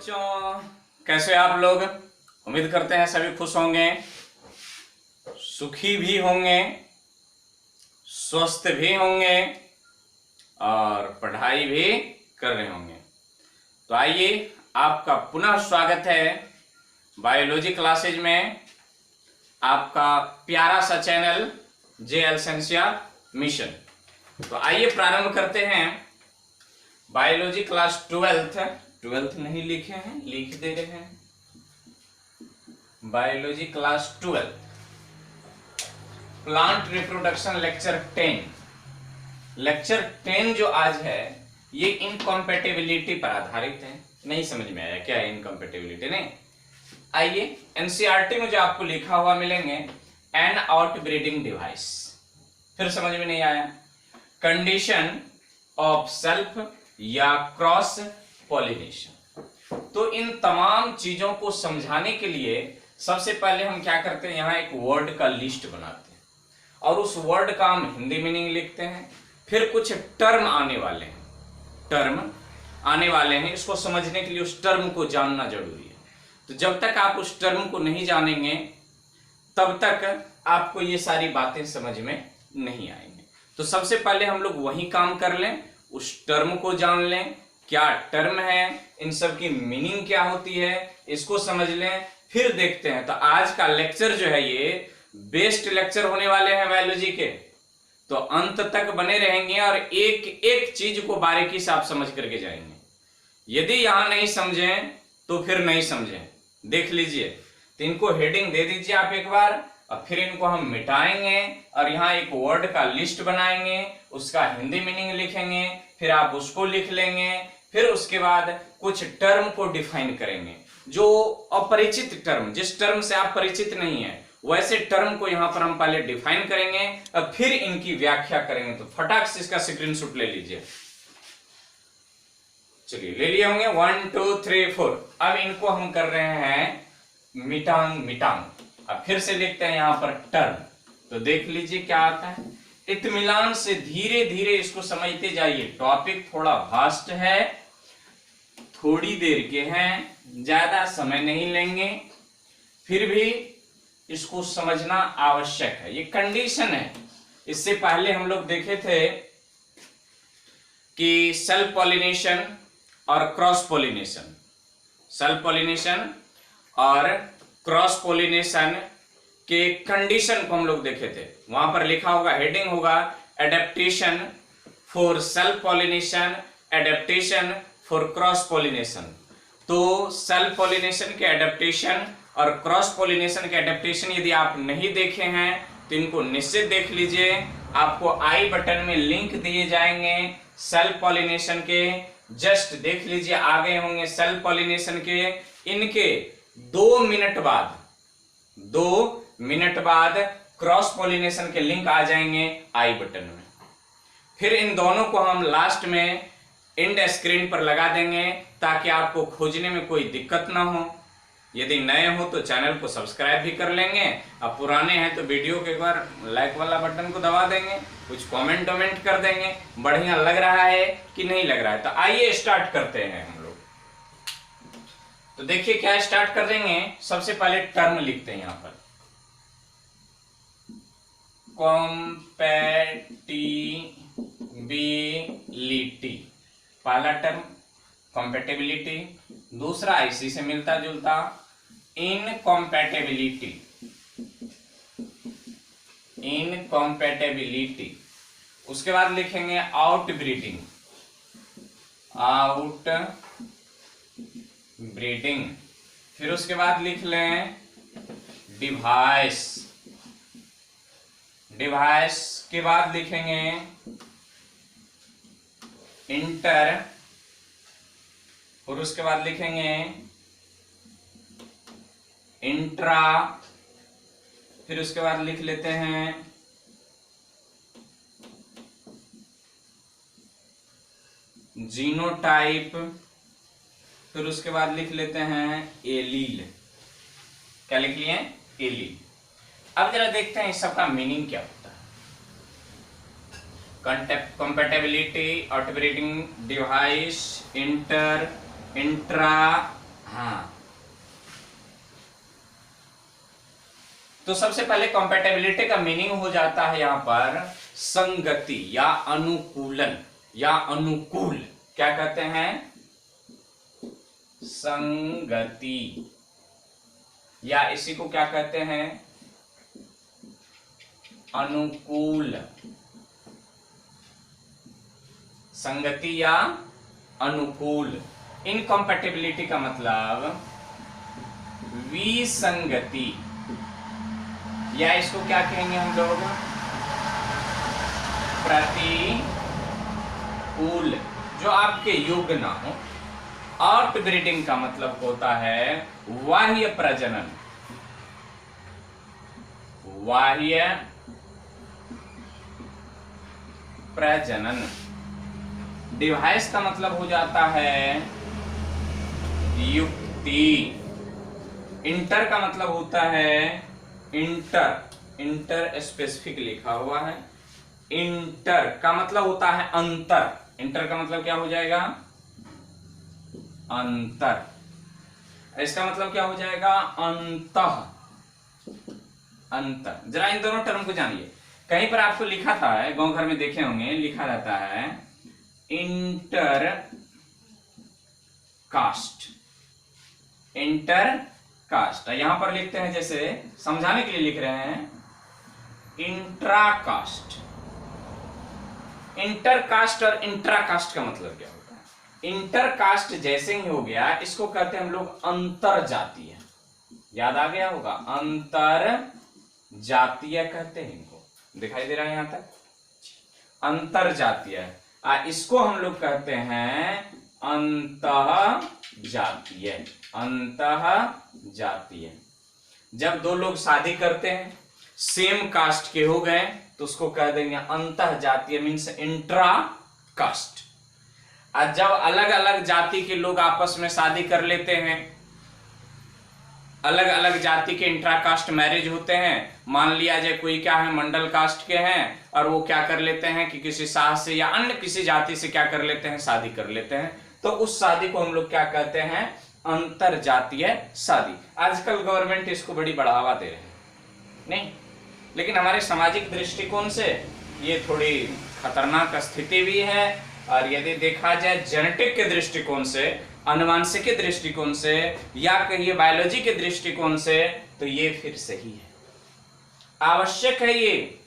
बच्चों, कैसे आप लोग? उम्मीद करते हैं सभी खुश होंगे, सुखी भी होंगे, स्वस्थ भी होंगे और पढ़ाई भी कर रहे होंगे। तो आइए, आपका पुनः स्वागत है बायोलॉजी क्लासेज में, आपका प्यारा सा चैनल JL सेंसिया मिशन। तो आइए प्रारंभ करते हैं बायोलॉजी क्लास 12th नहीं लिखे हैं, लिख दे रहे हैं। Biology class 12 plant reproduction lecture 10 जो आज है ये इनकॉम्पेटिबिलिटी पर आधारित है। नहीं समझ में आया क्या है इनकॉम्पेटिबिलिटी? नहीं, आइए एनसीईआरटी में जो आपको लिखा हुआ मिलेंगे एन आउटब्रीडिंग डिवाइस, फिर समझ में नहीं आया। कंडीशन ऑफ सेल्फ या क्रॉस पॉलिनेशन। तो इन तमाम चीजों को समझाने के लिए सबसे पहले हम क्या करते हैं, यहां एक वर्ड का लिस्ट बनाते हैं और उस वर्ड का हम हिंदी मीनिंग लिखते हैं। फिर कुछ टर्म आने वाले हैं, इसको समझने के लिए उस टर्म को जानना जरूरी है। तो जब तक आप उस टर्म को नहीं जानेंगे तब तक आपको ये सारी बातें समझ में नहीं आएंगे। तो सबसे पहले हम लोग वही काम कर लें, उस टर्म को जान लें, क्या टर्म है, इन सब की मीनिंग क्या होती है, इसको समझ लें, फिर देखते हैं। तो आज का लेक्चर जो है ये बेस्ट लेक्चर होने वाले हैं बायोलॉजी के, तो अंत तक बने रहेंगे और एक एक चीज को बारीकी से आप समझ करके जाएंगे। यदि यहां नहीं समझें तो फिर नहीं समझें, देख लीजिए। तो इनको हेडिंग दे दीजिए आप एक बार, और फिर इनको हम मिटाएंगे और यहाँ एक वर्ड का लिस्ट बनाएंगे, उसका हिंदी मीनिंग लिखेंगे, फिर आप उसको लिख लेंगे। फिर उसके बाद कुछ टर्म को डिफाइन करेंगे, जो अपरिचित टर्म, जिस टर्म से आप परिचित नहीं है वैसे टर्म को यहाँ पर हम पहले डिफाइन करेंगे और फिर इनकी व्याख्या करेंगे। तो फटाक से इसका स्क्रीनशॉट ले लीजिए। चलिए ले लिए होंगे 1 2 3 4। अब इनको हम कर रहे हैं मिटांग। अब फिर से लिखते हैं यहाँ पर टर्म। तो देख लीजिए क्या आता है। इत्मीनान से धीरे धीरे इसको समझते जाइए। टॉपिक थोड़ा वास्ट है, थोड़ी देर के हैं, ज्यादा समय नहीं लेंगे, फिर भी इसको समझना आवश्यक है। ये कंडीशन है। इससे पहले हम लोग देखे थे कि सेल्फ पॉलिनेशन और क्रॉस पॉलिनेशन, सेल्फ पॉलिनेशन और क्रॉस पॉलिनेशन के कंडीशन को हम लोग देखे थे। वहां पर लिखा होगा, हेडिंग होगा adaptation for self pollination, adaptation for cross pollination. तो सेल्फ पॉलिनेशन के एडेप्टेशन और क्रॉस पॉलिनेशन के एडेप्टेशन यदि आप नहीं देखे हैं तो इनको निश्चित देख लीजिए। आपको आई बटन में लिंक दिए जाएंगे सेल्फ पॉलिनेशन के, जस्ट देख लीजिए, आ गए होंगे सेल्फ पॉलिनेशन के। इनके 2 मिनट बाद क्रॉस पॉलिनेशन के लिंक आ जाएंगे आई बटन में। फिर इन दोनों को हम लास्ट में एंड स्क्रीन पर लगा देंगे ताकि आपको खोजने में कोई दिक्कत ना हो। यदि नए हो तो चैनल को सब्सक्राइब भी कर लेंगे, और पुराने हैं तो वीडियो के एक बार लाइक वाला बटन को दबा देंगे, कुछ कमेंट कर देंगे, बढ़िया लग रहा है कि नहीं लग रहा है। तो आइए स्टार्ट करते हैं हम लोग। तो देखिए क्या स्टार्ट कर देंगे। सबसे पहले टर्म लिखते हैं यहाँ पर, कॉम्पैटिबिलिटी। पहला टर्म कॉम्पैटिबिलिटी, दूसरा इसी से मिलता जुलता इनकॉम्पैटिबिलिटी। उसके बाद लिखेंगे आउटब्रीडिंग, फिर उसके बाद लिख लें डिवाइस के बाद लिखेंगे इंटर, और उसके बाद लिखेंगे इंट्रा, फिर उसके बाद लिख लेते हैं जीनोटाइप, फिर उसके बाद लिख लेते हैं एलील। क्या लिख लिए? एलील। अब जरा देखते हैं इस सबका मीनिंग क्या होता है। Compatibility, outbreeding device, inter, intra, हाँ, तो सबसे पहले कंपैटिबिलिटी का मीनिंग हो जाता है यहां पर संगति या अनुकूलन या अनुकूल। क्या कहते हैं? संगति, या इसी को क्या कहते हैं? अनुकूल। संगति या अनुकूल। इनकम्पैटिबिलिटी का मतलब विसंगति, या इसको क्या कहेंगे हम लोग? प्रतिकूल, जो आपके योग्य ना हो। आउटब्रीडिंग का मतलब होता है बाह्य प्रजनन। बाह्य प्रजनन। डिवाइस का मतलब हो जाता है युक्ति। इंटर का मतलब होता है इंटर स्पेसिफिक लिखा हुआ है। इंटर का मतलब होता है अंतर। इंटर का मतलब क्या हो जाएगा? अंतर। इसका मतलब क्या हो जाएगा? अंतः। अंतर। जरा इन दोनों टर्म को जानिए। कहीं पर आपको लिखा था, गांव घर में देखे होंगे, लिखा रहता है इंटर कास्ट। Inter caste. यहां पर लिखते हैं, जैसे समझाने के लिए लिख रहे हैं, इंट्रा कास्ट। इंटर कास्ट और इंट्रा कास्ट का मतलब क्या होता है? इंटर कास्ट जैसे ही हो गया, इसको कहते हैं हम लोग अंतर जातीय। याद आ गया होगा, अंतर जातीय कहते हैं इनको। दिखाई दे रहा है यहां तक? अंतर जातीय। इसको हम लोग कहते हैं अंतः जातीय। अंतः जातीय। जब दो लोग शादी करते हैं, सेम कास्ट के हो गए, तो उसको कह देंगे अंतः जातीय, मीन्स इंट्रा कास्ट। और जब अलग अलग जाति के लोग आपस में शादी कर लेते हैं, अलग अलग जाति के इंट्रा कास्ट मैरिज होते हैं। मान लिया जाए कोई क्या है, मंडल कास्ट के हैं, और वो क्या कर लेते हैं कि किसी शाह से या अन्य किसी जाति से क्या कर लेते हैं, शादी कर लेते हैं। तो उस शादी को हम लोग क्या कहते हैं? अंतर जातीय शादी। आजकल गवर्नमेंट इसको बड़ी बढ़ावा दे रहे हैं, नहीं, लेकिन हमारे सामाजिक दृष्टिकोण से ये थोड़ी खतरनाक स्थिति भी है। और यदि देखा जाए जेनेटिक के दृष्टिकोण से, अनुवांशिक के दृष्टिकोण से, या कहिए बायोलॉजी के दृष्टिकोण से, तो ये फिर सही है, आवश्यक है। ये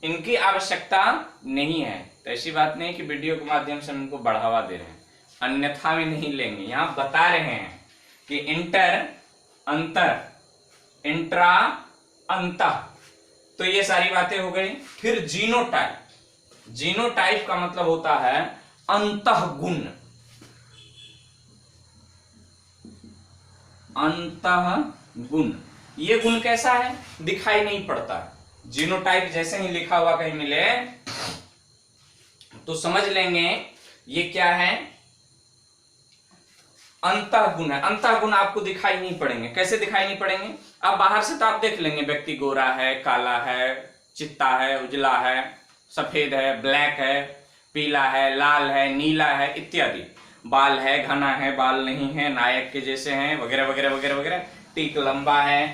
इनकी आवश्यकता नहीं है। तो ऐसी बात नहीं कि वीडियो के माध्यम से उनको बढ़ावा दे रहे हैं, अन्यथा में नहीं लेंगे। यहां बता रहे हैं कि इंटर अंतर, इंट्रा अंतः, तो ये सारी बातें हो गई। फिर जीनोटाइप। जीनोटाइप का मतलब होता है अंतः गुण। अंतः गुण। ये गुण कैसा है? दिखाई नहीं पड़ता। जीनोटाइप जैसे ही लिखा हुआ कहीं मिले तो समझ लेंगे ये क्या है, अंतः गुण है। अंतः गुण आपको दिखाई नहीं पड़ेंगे। कैसे दिखाई नहीं पड़ेंगे? आप बाहर से तो आप देख लेंगे व्यक्ति गोरा है, काला है, चित्ता है, उजला है, सफेद है, ब्लैक है, पीला है, लाल है, नीला है इत्यादि। बाल है, घना है, बाल नहीं है, नायक के जैसे हैं, वगैरह वगैरह वगैरह वगैरह। टीक लंबा है,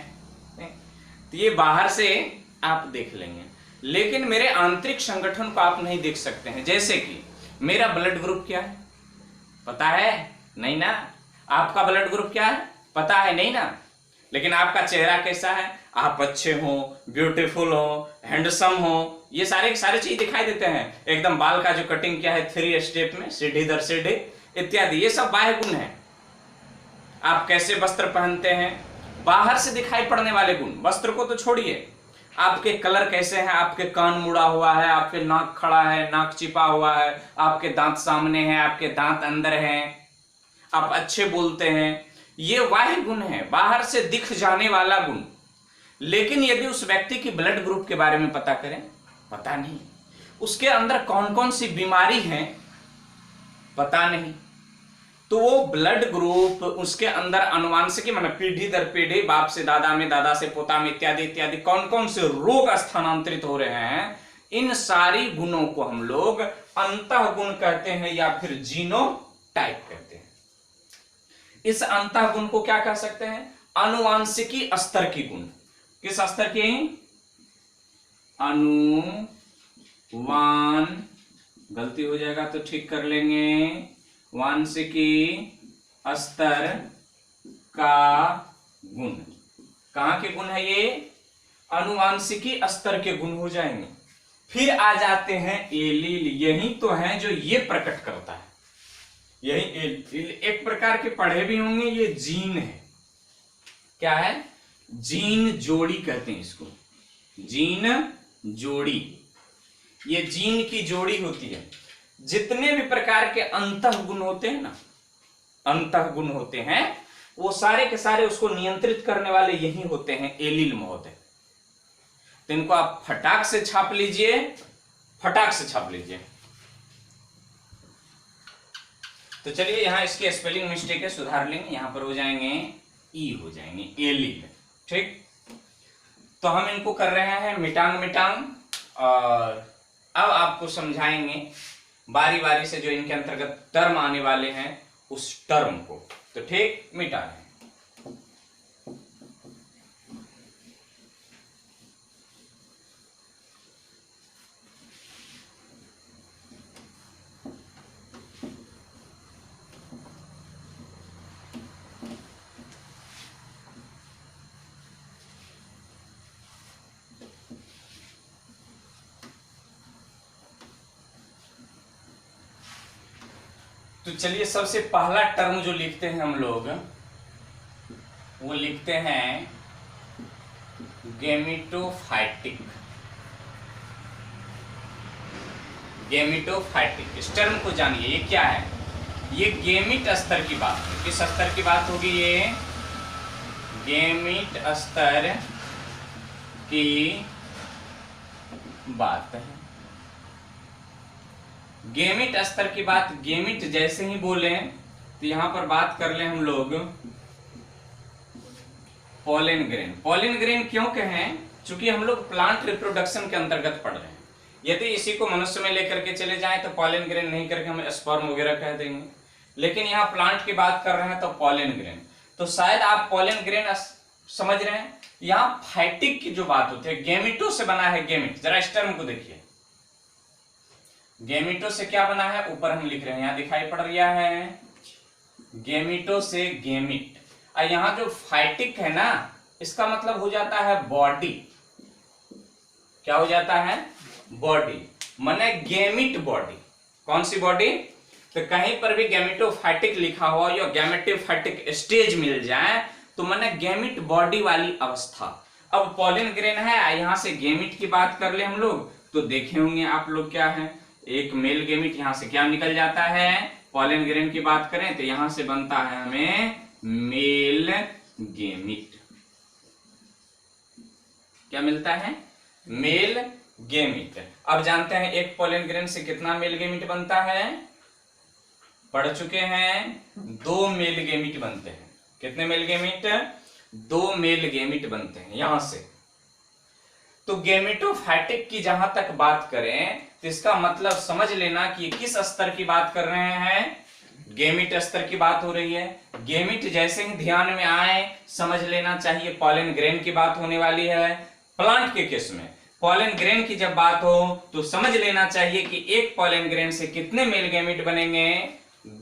तो ये बाहर से आप देख लेंगे, लेकिन मेरे आंतरिक संगठन को आप नहीं देख सकते हैं। जैसे कि मेरा ब्लड ग्रुप क्या है, पता है? नहीं ना। आपका ब्लड ग्रुप क्या है, पता है? नहीं ना। लेकिन आपका चेहरा कैसा है, आप अच्छे हो, ब्यूटीफुल हो, हैंडसम हो, ये सारे चीज दिखाई देते हैं। एकदम बाल का जो कटिंग किया है 3 स्टेप में, सीढ़ी दर सीढ़ी इत्यादि, ये सब बाह्य गुण है। आप कैसे वस्त्र पहनते हैं, बाहर से दिखाई पड़ने वाले गुण। वस्त्र को तो छोड़िए, आपके कलर कैसे हैं, आपके कान मुड़ा हुआ है, आपके नाक खड़ा है, नाक चिपा हुआ है, आपके दांत सामने हैं, आपके दांत अंदर हैं, आप अच्छे बोलते हैं, ये बाह्य गुण है, बाहर से दिख जाने वाला गुण। लेकिन यदि उस व्यक्ति की ब्लड ग्रुप के बारे में पता करें, पता नहीं। उसके अंदर कौन कौन सी बीमारी है, पता नहीं। तो वो ब्लड ग्रुप उसके अंदर अनुवांशिक मतलब पीढ़ी दर पीढ़ी, बाप से दादा में, दादा से पोता में इत्यादि इत्यादि, कौन कौन से रोग स्थानांतरित हो रहे हैं, इन सारी गुणों को हम लोग अंतः गुण कहते हैं या फिर जीनोटाइप कहते हैं। इस अंतः गुण को क्या कह सकते हैं? आनुवांशिकी स्तर की गुण। किस स्तर की? अनुवान, गलती हो जाएगा तो ठीक कर लेंगे, वांशिकी स्तर का गुण। कहां के गुण है ये? अनुवांशिकी स्तर के गुण हो जाएंगे। फिर आ जाते हैं एलील, यही तो है जो ये प्रकट करता है। यही एक प्रकार के पढ़े भी होंगे, ये जीन है। क्या है? जीन जोड़ी कहते हैं इसको, जीन जोड़ी। ये जीन की जोड़ी होती है। जितने भी प्रकार के अंतः गुण होते हैं ना, अंतः गुण होते हैं, वो सारे के सारे उसको नियंत्रित करने वाले यही होते हैं, एलील महोदय। तो इनको आप फटाक से छाप लीजिए, फटाक से छाप लीजिए। तो चलिए यहां इसके स्पेलिंग मिस्टेक है, सुधार लेंगे। यहां पर हो जाएंगे ई, हो जाएंगे एलील। ठीक, तो हम इनको कर रहे हैं मिटांग मिटांग, और अब आपको समझाएंगे बारी बारी से जो इनके अंतर्गत टर्म आने वाले हैं उस टर्म को। तो ठीक, मिटा रहे हैं। तो चलिए सबसे पहला टर्म जो लिखते हैं हम लोग, वो लिखते हैं गेमिटोफाइटिक। गेमिटोफाइटिक, इस टर्म को जानिए, ये क्या है? ये गेमिट स्तर की बात है। किस स्तर की बात होगी? ये गेमिट स्तर की बात है। गेमिट स्तर की बात, गेमिट जैसे ही बोले तो यहां पर बात कर ले हम लोग पॉलन ग्रेन। पॉलन ग्रेन क्यों कहें? चूंकि हम लोग प्लांट रिप्रोडक्शन के अंतर्गत पढ़ रहे हैं। यदि इसी को मनुष्य में लेकर के चले जाएं तो पॉलन ग्रेन नहीं करके हम स्पर्म वगैरह कह देंगे, लेकिन यहाँ प्लांट की बात कर रहे हैं तो पॉलन ग्रेन। तो शायद आप पॉलन ग्रेन समझ रहे हैं। यहाँ फाइटिक की जो बात होती है, गेमिटो से बना है गेमिट। जरा इस टर्म को देखिए, गेमिटो से क्या बना है? ऊपर हम लिख रहे हैं, यहां दिखाई पड़ रहा है, गेमिटो से गेमिट। और यहां जो फाइटिक है ना, इसका मतलब हो जाता है बॉडी। क्या हो जाता है? बॉडी, माने गेमिट बॉडी। कौन सी बॉडी? तो कहीं पर भी गेमिटोफाइटिक लिखा हो या गेमेटोफाइटिक स्टेज मिल जाए तो माने गेमिट बॉडी वाली अवस्था। अब पॉलन ग्रेन है, यहां से गेमिट की बात कर ले हम लोग, तो देखे होंगे आप लोग क्या है, एक मेल गेमिट यहां से क्या निकल जाता है? पॉलन ग्रेन की बात करें तो यहां से बनता है हमें मेल गेमिट। क्या मिलता है? Male gamete. अब जानते हैं एक पॉलन ग्रेन से कितना मेल गेमिट बनता है? पढ़ चुके हैं, 2 मेल गेमिट बनते हैं। कितने मेल गेमिट? 2 मेल गेमिट बनते हैं यहां से। तो गेमेटोफाइटिक की जहां तक बात करें तो इसका मतलब समझ लेना कि किस स्तर की बात कर रहे हैं? गेमिट स्तर की बात हो रही है। गेमिट जैसे ही ध्यान में आए समझ लेना चाहिए पॉलन ग्रेन की बात होने वाली है। प्लांट के केस में पॉलन ग्रेन की जब बात हो तो समझ लेना चाहिए कि एक पॉलन ग्रेन से कितने मेल गेमिट बनेंगे?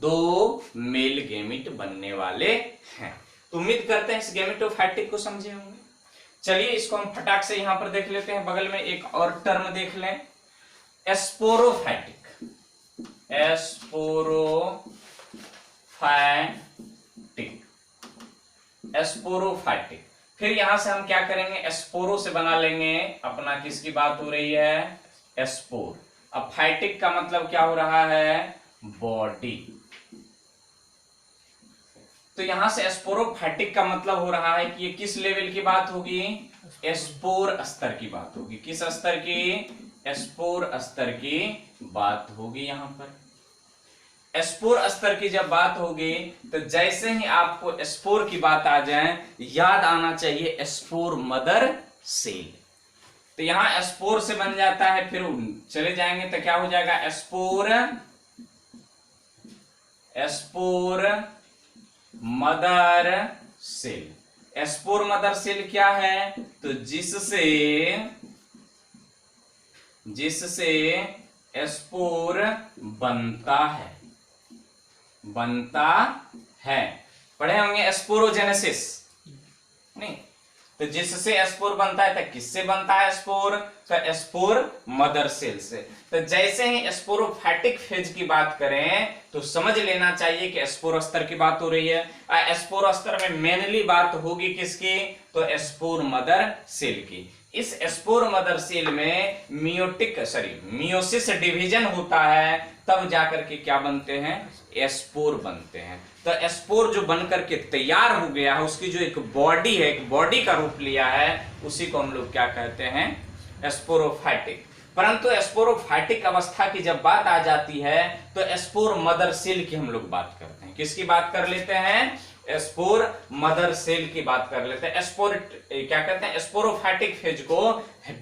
2 मेल गेमिट बनने वाले हैं। तो उम्मीद करते हैं इस गेमेटोफाइटिक को समझे होंगे। चलिए इसको हम फटाक से यहां पर देख लेते हैं। बगल में एक और टर्म देख लें, एस्पोरोफाइटिक। एस्पोरोफाइटिक। फिर यहां से हम क्या करेंगे? एस्पोरो से बना लेंगे अपना, किसकी बात हो रही है? एस्पोर। अब फाइटिक का मतलब क्या हो रहा है? बॉडी। तो यहां से एस्पोरोफाइटिक का मतलब हो रहा है कि ये किस लेवल की बात होगी? एस्पोर स्तर की बात होगी। किस स्तर की? एस्पोर स्तर की बात होगी। यहां पर एस्पोर स्तर की जब बात होगी तो जैसे ही आपको एस्पोर की बात आ जाए, याद आना चाहिए एस्पोर मदर सेल। तो यहां एस्पोर से बन जाता है, फिर चले जाएंगे तो क्या हो जाएगा? Spore mother cell. Spore mother cell क्या है? तो जिससे स्पोर बनता है। पढ़े होंगे स्पोरोजेनेसिस, नहीं? तो जिससे स्पोर बनता है, तो किससे बनता है स्पोर? तो स्पोर मदर सेल से। तो जैसे ही स्पोरोफाइटिक फेज की बात करें तो समझ लेना चाहिए कि स्पोर स्तर की बात हो रही है। स्पोर स्तर में मेनली बात होगी किसकी? तो स्पोर मदर सेल की। इस स्पोर मदर सेल में मियोसिस डिवीजन होता है, तब जाकर के क्या बनते हैं? स्पोर बनते हैं। तो स्पोर जो बनकर के तैयार हो गया है, उसकी जो एक बॉडी है, एक बॉडी का रूप लिया है, उसी को हम लोग क्या कहते हैं? स्पोरोफाइटिक। परंतु स्पोरोफाइटिक अवस्था की जब बात आ जाती है तो स्पोर मदर सेल की हम लोग बात करते हैं। किसकी बात कर लेते हैं? स्पोर मदर सेल की बात कर लेते हैं। स्पोर क्या कहते हैं? स्पोरोफाइटिक फेज को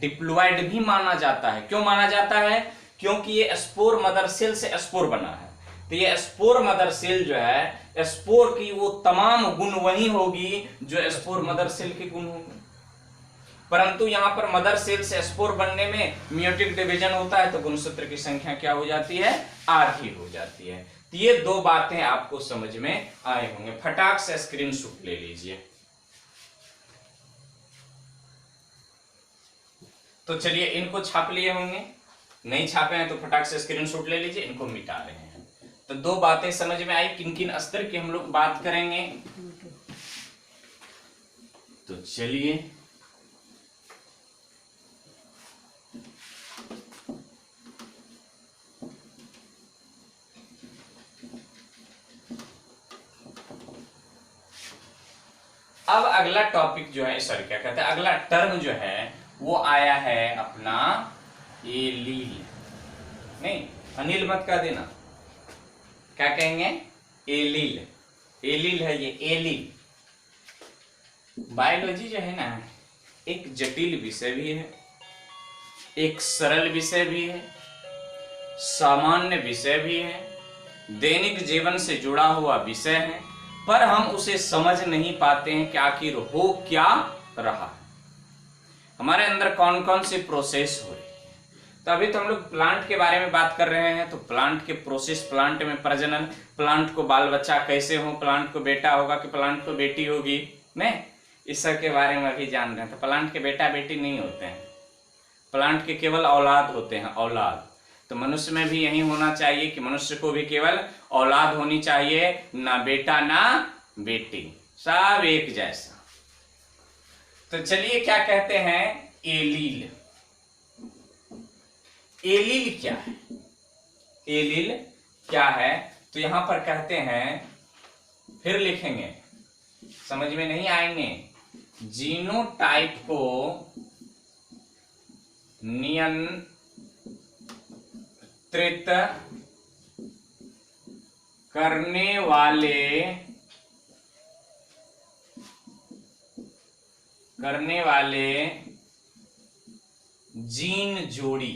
डिप्लॉइड भी माना जाता है। क्यों माना जाता है? क्योंकि ये स्पोर मदर सेल से स्पोर बना है। तो ये स्पोर मदर सेल जो है, स्पोर की वो तमाम गुण वही होगी जो स्पोर मदर सेल के गुण होंगे। परंतु यहां पर मदर सेल से स्पोर बनने में मियोटिक डिवीजन होता है, तो गुणसूत्र की संख्या क्या हो जाती है? आधी हो जाती है। तो ये दो बातें आपको समझ में आए होंगे। फटाक से स्क्रीनशॉट ले लीजिए। तो चलिए, इनको छाप लिए होंगे, नहीं छापे हैं तो फटाक से स्क्रीनशॉट ले लीजिए। इनको मिटा रहे हैं। तो दो बातें समझ में आई, किन किन स्तर की हम लोग बात करेंगे। तो चलिए, अब अगला टॉपिक जो है, सॉरी क्या कहते हैं, अगला टर्म जो है वो आया है अपना एलील। नहीं, अनिल मत कह देना, क्या कहेंगे? एलील। एलील है ये, एलील। बायोलॉजी जो है ना, एक जटिल विषय भी है, एक सरल विषय भी है, सामान्य विषय भी है, दैनिक जीवन से जुड़ा हुआ विषय है, पर हम उसे समझ नहीं पाते हैं कि आखिर हो क्या रहा है, हमारे अंदर कौन कौन सी प्रोसेस हो रही है। तो अभी तो हम लोग प्लांट के बारे में बात कर रहे हैं। तो प्लांट के प्रोसेस, प्लांट में प्रजनन, प्लांट को बाल बच्चा कैसे हो, प्लांट को बेटा होगा कि प्लांट को बेटी होगी, नहीं, इस सब के बारे में अभी जान रहे हैं। तो प्लांट के बेटा बेटी नहीं होते हैं, प्लांट के केवल औलाद होते हैं, औलाद। तो मनुष्य में भी यही होना चाहिए कि मनुष्य को भी केवल औलाद होनी चाहिए, ना बेटा ना बेटी, सब एक जैसा। तो चलिए, क्या कहते हैं? एलील। एलील क्या है? एलील क्या है? तो यहां पर कहते हैं, फिर लिखेंगे, समझ में नहीं आएंगे। जीनोटाइप को नियंत्रित करने वाले जीन जोड़ी,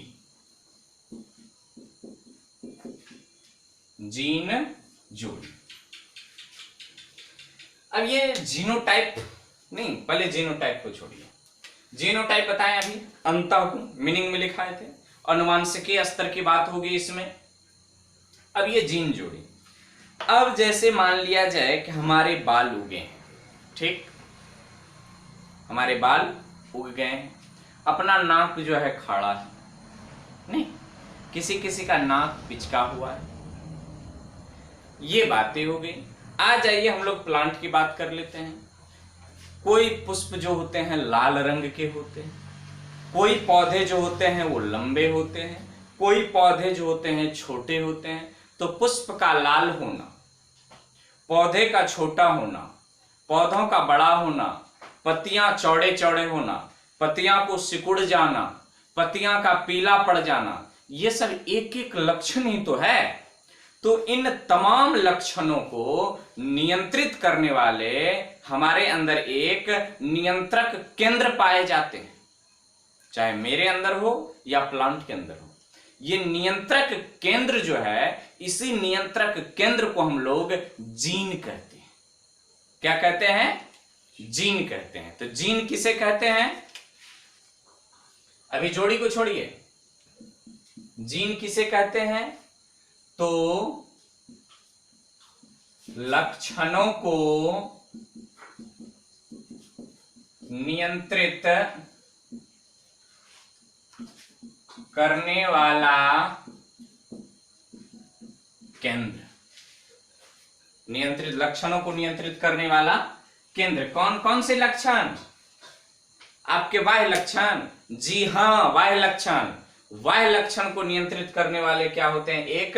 अब ये जीनोटाइप नहीं, पहले जीनोटाइप को छोड़िए। जीनोटाइप बताएं अभी, अंतः को मीनिंग में लिखाए थे, अनुवांशिकीय स्तर की बात होगी इसमें। अब ये जीन जोड़ी, अब जैसे मान लिया जाए कि हमारे बाल उगे हैं, ठीक, हमारे बाल उग गए हैं, अपना नाक जो है खाड़ा है, नहीं, किसी किसी का नाक पिचका हुआ है, ये बातें हो गई। आ जाइए हम लोग प्लांट की बात कर लेते हैं। कोई पुष्प जो होते हैं लाल रंग के होते हैं, कोई पौधे जो होते हैं वो लंबे होते हैं, कोई पौधे जो होते हैं छोटे होते हैं। तो पुष्प का लाल होना, पौधे का छोटा होना, पौधों का बड़ा होना, पत्तियां चौड़े चौड़े होना, पत्तियां को सिकुड़ जाना, पत्तियां का पीला पड़ जाना, ये सब एक एक लक्षण ही तो है। तो इन तमाम लक्षणों को नियंत्रित करने वाले हमारे अंदर एक नियंत्रक केंद्र पाए जाते हैं, चाहे मेरे अंदर हो या प्लांट के अंदर हो। ये नियंत्रक केंद्र जो है, इसी नियंत्रक केंद्र को हम लोग जीन कहते हैं। क्या कहते हैं? जीन कहते हैं। तो जीन किसे कहते हैं? अभी जोड़ी को छोड़िए, जीन किसे कहते हैं? तो लक्षणों को नियंत्रित करने वाला केंद्र, लक्षणों को नियंत्रित करने वाला केंद्र। कौन कौन से लक्षण? आपके बाह्य लक्षण। जी हां, बाह्य लक्षण। बाह्य लक्षण को नियंत्रित करने वाले क्या होते हैं? एक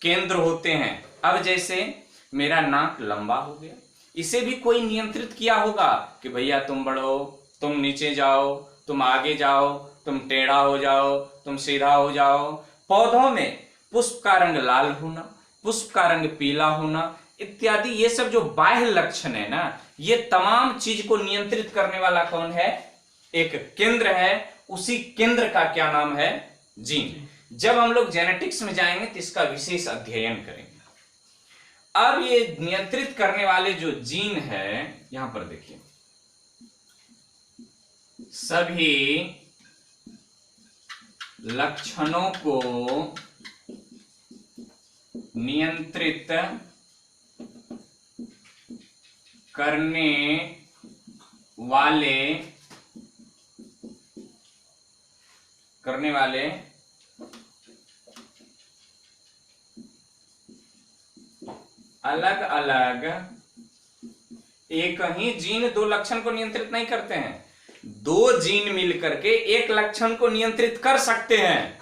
केंद्र होते हैं। अब जैसे मेरा नाक लंबा हो गया, इसे भी कोई नियंत्रित किया होगा कि भैया तुम बढ़ो, तुम नीचे जाओ, तुम आगे जाओ, तुम टेढ़ा हो जाओ, तुम सीधा हो जाओ। पौधों में पुष्प का रंग लाल होना, पुष्प का रंग पीला होना इत्यादि, ये सब जो बाह्य लक्षण है ना, ये तमाम चीज को नियंत्रित करने वाला कौन है? एक केंद्र है। उसी केंद्र का क्या नाम है? जीन। जब हम लोग जेनेटिक्स में जाएंगे तो इसका विशेष अध्ययन करेंगे। अब ये नियंत्रित करने वाले जो जीन है, यहां पर देखिए, सभी लक्षणों को नियंत्रित करने वाले अलग अलग एक ही जीन दो लक्षण को नियंत्रित नहीं करते हैं। दो जीन मिलकर के एक लक्षण को नियंत्रित कर सकते हैं,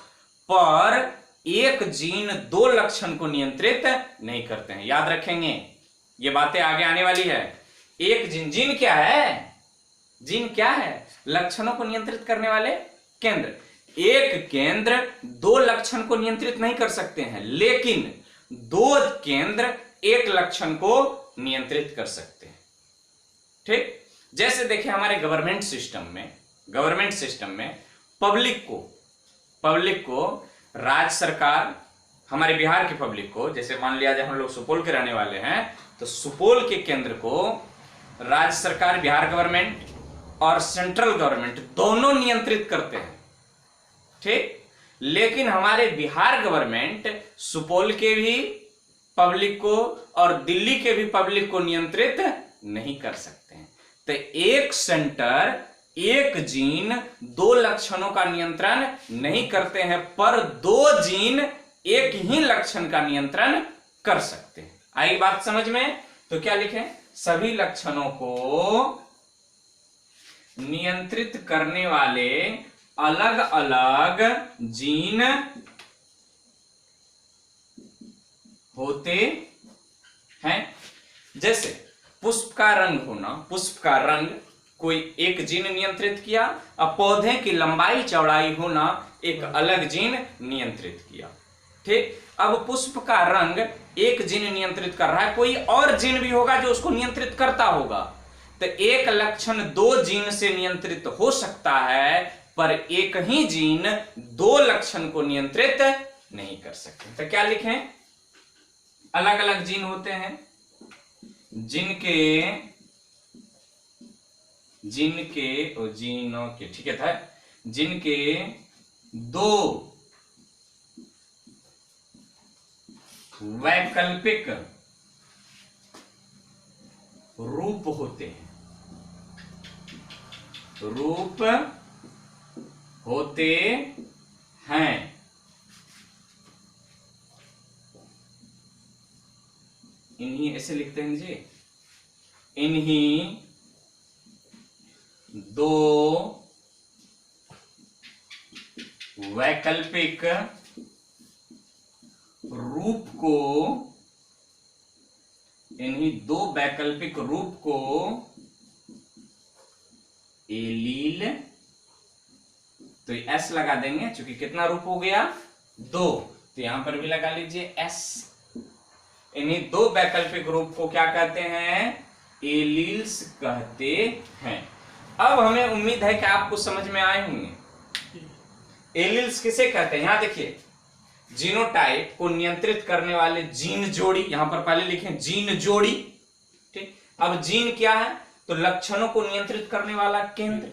पर एक जीन दो लक्षण को नियंत्रित नहीं करते हैं। याद रखेंगे, ये बातें आगे आने वाली है। एक जीन क्या है? जीन क्या है? लक्षणों को नियंत्रित करने वाले केंद्र। एक केंद्र दो लक्षण को नियंत्रित नहीं कर सकते हैं, लेकिन दो केंद्र एक लक्षण को नियंत्रित कर सकते हैं। ठीक, जैसे देखिए हमारे गवर्नमेंट सिस्टम में पब्लिक को राज्य सरकार, हमारे बिहार की पब्लिक को, जैसे मान लिया जाए हम लोग सुपौल के रहने वाले हैं, तो सुपौल के केंद्र को राज्य सरकार, बिहार गवर्नमेंट और सेंट्रल गवर्नमेंट दोनों नियंत्रित करते हैं। ठीक, लेकिन हमारे बिहार गवर्नमेंट सुपौल के भी पब्लिक को और दिल्ली के भी पब्लिक को नियंत्रित नहीं कर सकते हैं। तो एक सेंटर, एक जीन दो लक्षणों का नियंत्रण नहीं करते हैं, पर दो जीन एक ही लक्षण का नियंत्रण कर सकते हैं। आई बात समझ में? तो क्या लिखें? सभी लक्षणों को नियंत्रित करने वाले अलग अलग जीन होते हैं। जैसे पुष्प का रंग होना, पुष्प का रंग कोई एक जीन नियंत्रित किया, और पौधे की लंबाई चौड़ाई होना एक अलग जीन नियंत्रित किया। ठीक, अब पुष्प का रंग एक जीन नियंत्रित कर रहा है, कोई और जीन भी होगा जो उसको नियंत्रित करता होगा। तो एक लक्षण दो जीन से नियंत्रित हो सकता है, पर एक ही जीन दो लक्षण को नियंत्रित नहीं कर सकते। तो क्या लिखें? अलग अलग जीन होते हैं जिनके दो वैकल्पिक रूप होते हैं, इन्हीं ऐसे लिखते हैं जी, इन्हीं दो वैकल्पिक रूप को एलील, तो एस लगा देंगे, क्योंकि कितना रूप हो गया? दो, तो यहां पर भी लगा लीजिए एस। इन्हीं दो वैकल्पिक रूप को क्या कहते हैं? एलील्स कहते हैं। अब हमें उम्मीद है कि आपको समझ में आए होंगे। एलील्स किसे कहते हैं? यहां देखिए, जीनोटाइप को नियंत्रित करने वाले जीन जोड़ी, यहां पर पहले लिखें जीन जोड़ी। ठीक, अब जीन क्या है? तो लक्षणों को नियंत्रित करने वाला केंद्र।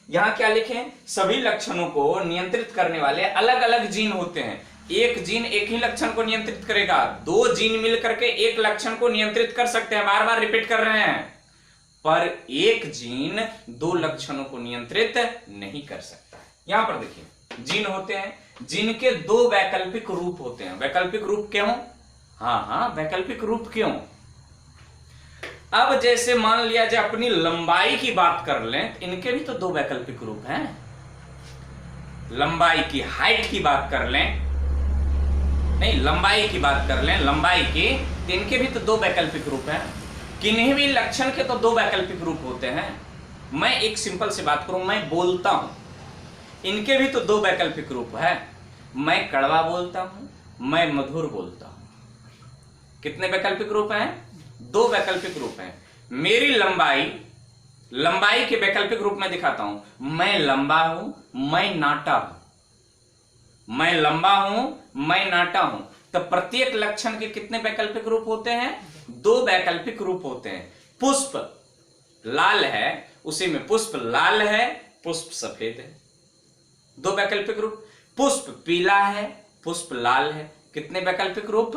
यहां क्या लिखे? सभी लक्षणों को नियंत्रित करने वाले अलग अलग जीन होते हैं। एक जीन एक ही लक्षण को नियंत्रित करेगा, दो जीन मिलकर के एक लक्षण को नियंत्रित कर सकते हैं, बार बार रिपीट कर रहे हैं, पर एक जीन दो लक्षणों को नियंत्रित नहीं कर सकता। यहां पर देखिए जीन होते हैं, जिनके दो वैकल्पिक रूप होते हैं। वैकल्पिक रूप क्यों? हाँ, वैकल्पिक रूप क्यों? अब जैसे मान लिया जाए अपनी लंबाई की बात कर लें, इनके भी तो दो वैकल्पिक रूप हैं। लंबाई की, हाइट की बात कर लें, नहीं लंबाई की बात कर लें, लंबाई की, तो इनके भी तो दो वैकल्पिक रूप हैं। किन्हीं भी लक्षण के तो दो वैकल्पिक रूप होते हैं। मैं एक सिंपल सी बात करूं, मैं बोलता हूं, इनके भी तो दो वैकल्पिक रूप है। मैं कड़वा बोलता हूं, मैं मधुर बोलता हूं। कितने वैकल्पिक रूप हैं? दो वैकल्पिक रूप हैं। मेरी लंबाई के वैकल्पिक रूप में दिखाता हूं। मैं लंबा हूं, मैं नाटा हूं। मैं लंबा हूं, मैं नाटा हूं। तो प्रत्येक लक्षण के कितने वैकल्पिक रूप होते हैं? दो वैकल्पिक रूप होते हैं। पुष्प लाल है, उसी में पुष्प लाल है, पुष्प सफेद है, दो वैकल्पिक रूप। पुष्प पीला है, पुष्प लाल है, कितने वैकल्पिक रूप?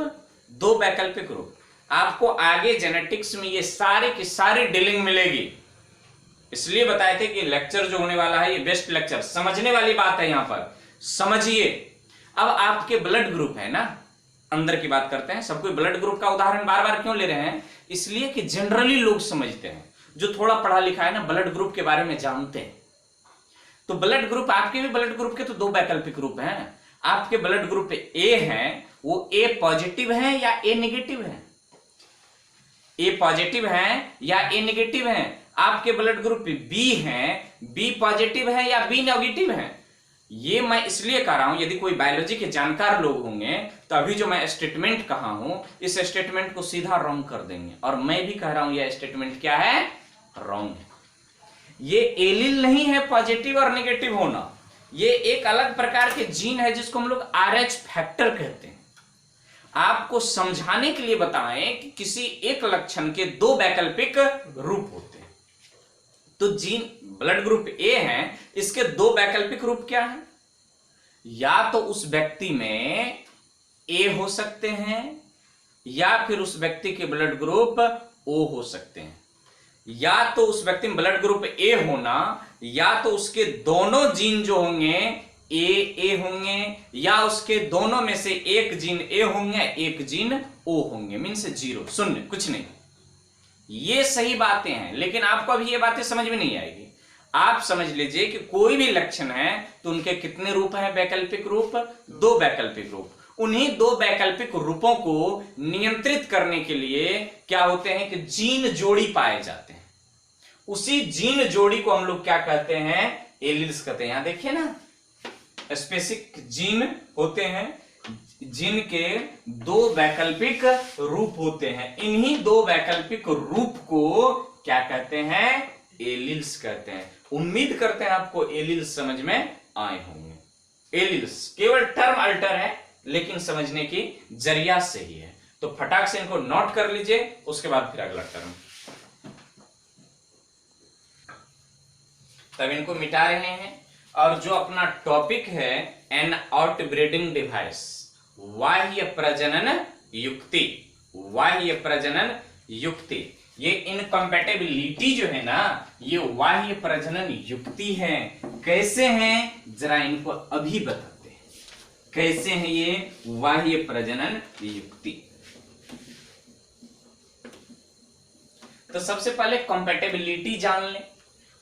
दो वैकल्पिक रूप। आपको आगे जेनेटिक्स में ये सारे की सारी डीलिंग मिलेगी, इसलिए बताए थे कि लेक्चर जो होने वाला है ये बेस्ट लेक्चर, समझने वाली बात है। यहां पर समझिए। अब आपके ब्लड ग्रुप है ना, अंदर की बात करते हैं। सब कोई ब्लड ग्रुप का उदाहरण बार बार क्यों ले रहे हैं? इसलिए कि जनरली लोग समझते हैं, जो थोड़ा पढ़ा लिखा है ना, ब्लड ग्रुप के बारे में जानते हैं। तो ब्लड ग्रुप, आपके भी ब्लड ग्रुप के तो दो वैकल्पिक रूप हैं। आपके ब्लड ग्रुप ए है, वो ए पॉजिटिव है या ए नेगेटिव है? ए पॉजिटिव है या ए नेगेटिव है? आपके ब्लड ग्रुप बी है, बी पॉजिटिव है या बी नेगेटिव है? ये मैं इसलिए कह रहा हूं, यदि कोई बायोलॉजी के जानकार लोग होंगे तो अभी जो मैं स्टेटमेंट कहा हूं, इस स्टेटमेंट को सीधा रॉन्ग कर देंगे। और मैं भी कह रहा हूं यह स्टेटमेंट क्या है? रॉन्ग है। ये एलील नहीं है पॉजिटिव और नेगेटिव होना, ये एक अलग प्रकार के जीन है जिसको हम लोग RH फैक्टर कहते हैं। आपको समझाने के लिए बताएं कि किसी एक लक्षण के दो वैकल्पिक रूप होते हैं। तो जीन ब्लड ग्रुप ए है, इसके दो वैकल्पिक रूप क्या है? या तो उस व्यक्ति में ए हो सकते हैं, या फिर उस व्यक्ति के ब्लड ग्रुप ओ हो सकते हैं। या तो उस व्यक्ति में ब्लड ग्रुप ए होना, या तो उसके दोनों जीन जो होंगे ए होंगे, या उसके दोनों में से एक जीन ए होंगे, एक जीन ओ होंगे, मीन्स जीरो, शून्य, कुछ नहीं। ये सही बातें हैं, लेकिन आपको अभी ये बातें समझ में नहीं आएगी। आप समझ लीजिए कि कोई भी लक्षण है तो उनके कितने रूप हैं? वैकल्पिक रूप, दो वैकल्पिक रूप। उन्हीं दो वैकल्पिक रूपों को नियंत्रित करने के लिए क्या होते हैं कि जीन जोड़ी पाए जाते हैं। उसी जीन जोड़ी को हम लोग क्या कहते हैं? एलील्स कहते हैं। यहां देखिए ना, स्पेसिफिक जीन होते हैं, जिनके दो वैकल्पिक रूप होते हैं। इन्हीं दो वैकल्पिक रूप को क्या कहते हैं? एलील्स कहते हैं। उम्मीद करते हैं आपको एलील्स समझ में आए होंगे। एलील्स केवल टर्म अल्टर है, लेकिन समझने की जरिया सही है। तो फटाक से इनको नोट कर लीजिए, उसके बाद फिर अगला टर्म। तब इनको मिटा रहे हैं, और जो अपना टॉपिक है एन आउटब्रीडिंग डिवाइस, बाह्य प्रजनन युक्ति, बाह्य प्रजनन युक्ति। ये इनकम्पैटिबिलिटी जो है ना, ये बाह्य प्रजनन युक्ति है। कैसे हैं जरा इनको अभी बताते हैं, कैसे हैं ये बाह्य प्रजनन युक्ति। तो सबसे पहले कंपैटिबिलिटी जान लें,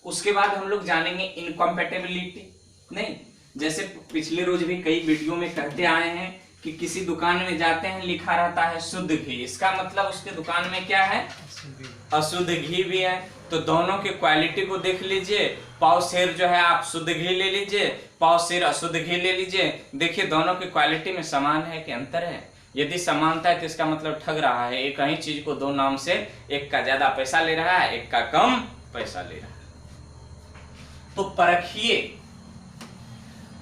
उसके बाद हम लोग जानेंगे इनकम्पैटिबिलिटी। नहीं, जैसे पिछले रोज भी कई वीडियो में कहते आए हैं कि किसी दुकान में जाते हैं, लिखा रहता है शुद्ध घी, इसका मतलब उसके दुकान में क्या है? अशुद्ध घी भी है। तो दोनों की क्वालिटी को देख लीजिए, पाव शेर जो है आप शुद्ध घी ले लीजिए, पाव शेर अशुद्ध घी ले लीजिए, देखिए दोनों की क्वालिटी में समान है कि अंतर है? यदि समानता है तो इसका मतलब ठग रहा है, एक ही चीज को दो नाम से, एक का ज्यादा पैसा ले रहा है, एक का कम पैसा ले रहा है। तो परखिए।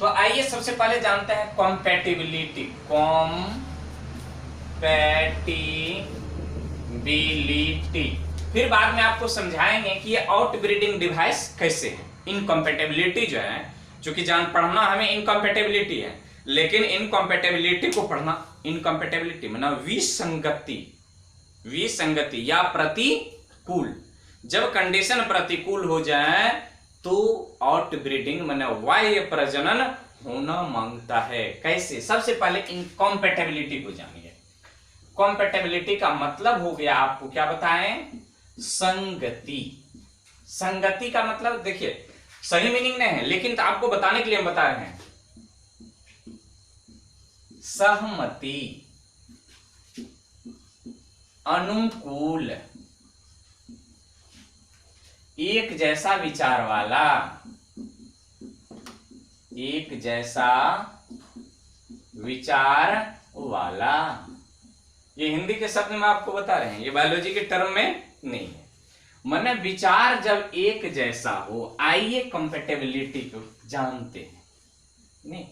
तो आइए सबसे पहले जानते हैं कॉम्पैटिबिलिटी। कॉम्पैटिबिलिटी फिर बाद में आपको समझाएंगे कि ये आउटब्रीडिंग डिवाइस कैसे है। इनकम्पेटेबिलिटी जो है, चूंकि जान पढ़ना हमें इनकम्पेटेबिलिटी है, लेकिन इनकम्पेटेबिलिटी को पढ़ना, इनकम्पेटेबिलिटी मतलब विसंगति या प्रतिकूल। जब कंडीशन प्रतिकूल हो जाए तो आउटब्रीडिंग माने बाह्य प्रजनन होना मांगता है। कैसे? सबसे पहले इनकम्पेटेबिलिटी को जानिए। कॉम्पेटेबिलिटी का मतलब हो गया, आपको क्या बताएं? संगति। संगति का मतलब देखिए सही मीनिंग नहीं है, लेकिन तो आपको बताने के लिए हम बता रहे हैं। सहमति, अनुकूल, एक जैसा विचार वाला, एक जैसा विचार वाला। ये हिंदी के शब्द में आपको बता रहे हैं, ये बायोलॉजी के टर्म में नहीं है। माने विचार जब एक जैसा हो, आइए कंपेटेबिलिटी को जानते हैं। नहीं